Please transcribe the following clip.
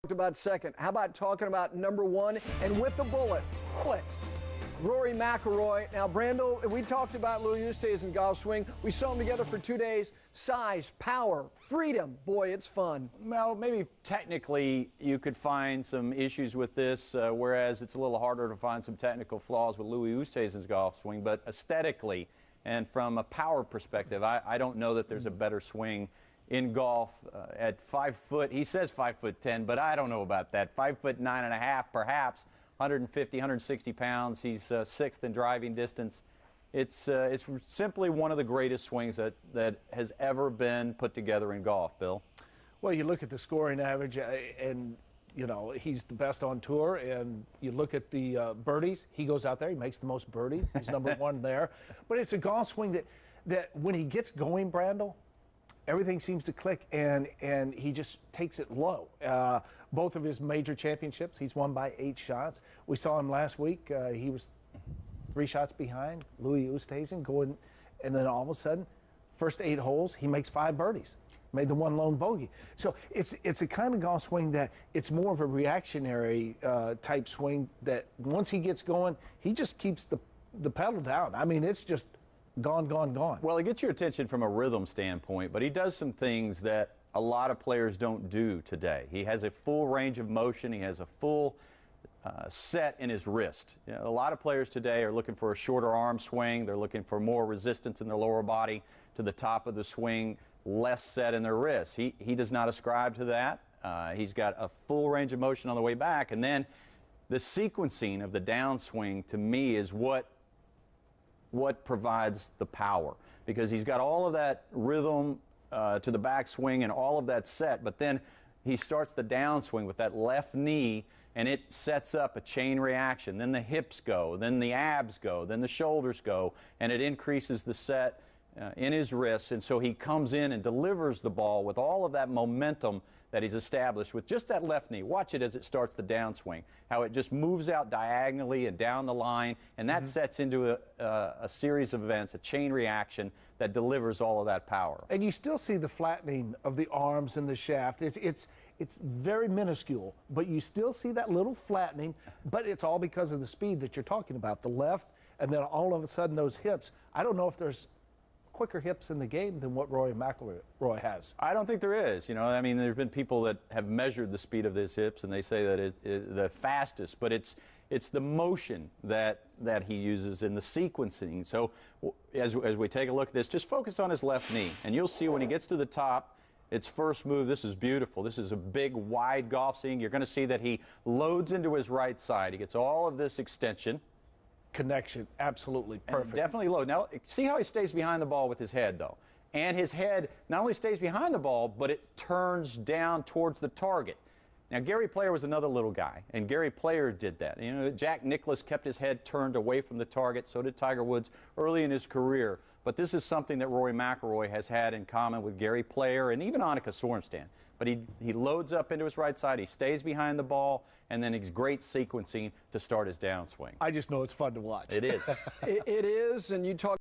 About second. How about talking about number one and with the bullet? Rory McIlroy. Now, Brandel, we talked about Louis Oosthuizen's golf swing. We saw him together for 2 days. Size, power, freedom. Boy, it's fun. Well, maybe technically you could find some issues with this, whereas it's a little harder to find some technical flaws with Louis Oosthuizen's golf swing. But aesthetically and from a power perspective, I don't know that there's a better swing in golf at 5 foot. He says 5'10", but I don't know about that. 5'9.5", perhaps. 150, 160 pounds. He's sixth in driving distance. It's simply one of the greatest swings that has ever been put together in golf, Bill. Well, you look at the scoring average, and you know he's the best on tour. And you look at the birdies. He goes out there, he makes the most birdies. He's number one there. But it's a golf swing that when he gets going, Brandel, everything seems to click, and he just takes it low. Both of his major championships, he's won by 8 shots. We saw him last week. He was 3 shots behind Louis Oosthuizen going, and then all of a sudden, first 8 holes, he makes 5 birdies. Made the one lone bogey. So it's a kind of golf swing that it's more of a reactionary type swing that once he gets going, he just keeps the pedal down. I mean, it's just gone, gone, gone. Well, it gets your attention from a rhythm standpoint, but he does some things that a lot of players don't do today. He has a full range of motion. He has a full set in his wrist. You know, a lot of players today are looking for a shorter arm swing. They're looking for more resistance in their lower body to the top of the swing, less set in their wrist. He does not ascribe to that. He's got a full range of motion on the way back, and then the sequencing of the downswing to me is what provides the power, because he's got all of that rhythm to the backswing and all of that set, but then he starts the downswing with that left knee, and it sets up a chain reaction. Then the hips go, then the abs go, then the shoulders go, and it increases the set in his wrists, and so he comes in and delivers the ball with all of that momentum that he's established with just that left knee. Watch it as it starts the downswing, how it just moves out diagonally and down the line, and that sets into a series of events, a chain reaction that delivers all of that power. And you still see the flattening of the arms and the shaft. It's very minuscule, but you still see that little flattening, but it's all because of the speed that you're talking about, the left, and then all of a sudden those hips. I don't know if there's quicker hips in the game than what Rory McIlroy has. I don't think there is. You know, I mean, there have been people that have measured the speed of his hips, and they say that it's the fastest, but it's the motion that he uses in the sequencing. So as we take a look at this, just focus on his left knee, and you'll see when he gets to the top, its first move, this is beautiful. This is a big, wide golf swing. You're going to see that he loads into his right side. He gets all of this extension. Connection, absolutely perfect. And definitely low. Now, see how he stays behind the ball with his head, though. And his head not only stays behind the ball, but it turns down towards the target. Now, Gary Player was another little guy, and Gary Player did that. You know, Jack Nicklaus kept his head turned away from the target. So did Tiger Woods early in his career. But this is something that Rory McIlroy has had in common with Gary Player and even Annika Sorenstam. But he loads up into his right side, he stays behind the ball, and then he's great sequencing to start his downswing. I just know it's fun to watch. It is. It is, and you talk